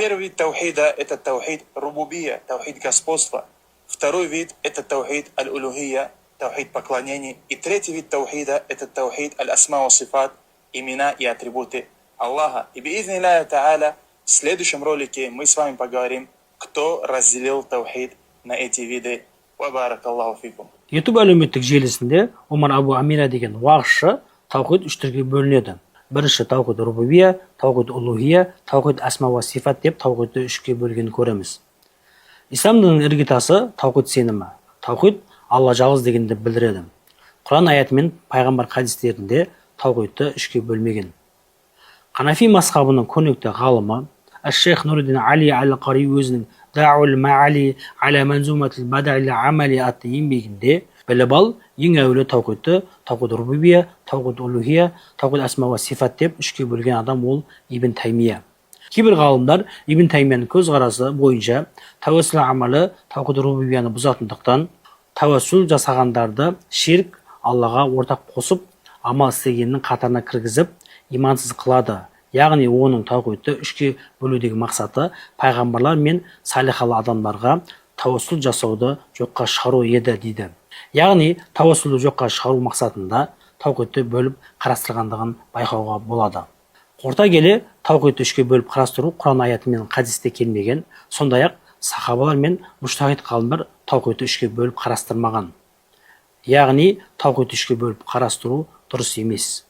Первый вид таухида – это таухид рубубия, таухид господства. Второй вид – это таухид аль-улухия, таухид поклонений. И третий вид таухида – это таухид аль-асма ва сифат, имена и атрибуты Аллаха. И биизни Аллаха Тааля в следующем ролике мы с вами поговорим, кто разделил таухид на эти виды. Ва баракаллаху фикум. YouTube әлеуметтік желісінде Омар Абу Амира деген уағызшы таухид үш түрге бөлінеді. Бірінші таухид рубубия, таухид улухия, таухид асма ва сифат деп таухидты үшке бөлгенін көреміз. Ислам дінінің іргетасы таухид сенімі. Таухид Алла жалғыз дегенді білдіреді. Құран аяты мен пайғамбар хадистерінде таухидты үшке бөлмеген. Ханафи мазхабының көрнекті ғалымы Аш-Шейх Нуриддин Али Аль-Қари өзінің Да'ул Ма'али аля манзуматил бад'ил амали атты еңбегінде біліп ал, ең әуелі таухидты таухид рубубия, таухид улухия, таухид асма ва сифат деп үшке бөлген адам ол Ибн Таймия. Кейбір ғалымдар Ибн Таймияның көзқарасы бойынша тәуәссүл амалы таухид рубубияны бұзатындықтан, тәуәссүл жасағандарды ширк, Аллаға ортақ қосып, амал істегеннің қатарына кіргізіп, имансыз қылады. Яғни оның таухидты үшке бөлудегі мақсаты пайғамбарлар мен салихалы адамдарға тәуәссүл жасауды жоққа шығару еді дейді. Яғни тәуәссүлді жоққа шығару мақсатында таухидты бөліп қарастырғандығын байқауға болады. Қорыта келе таухидты үшке бөліп қарастыру Құран аяты мен хадисте келмеген, сондай-ақ сахабалар мен мужтахид ғалымдар таухидты үшке бөліп қарастырмаған. Яғни таухидты үшке бөліп қарастыру дұрыс емес.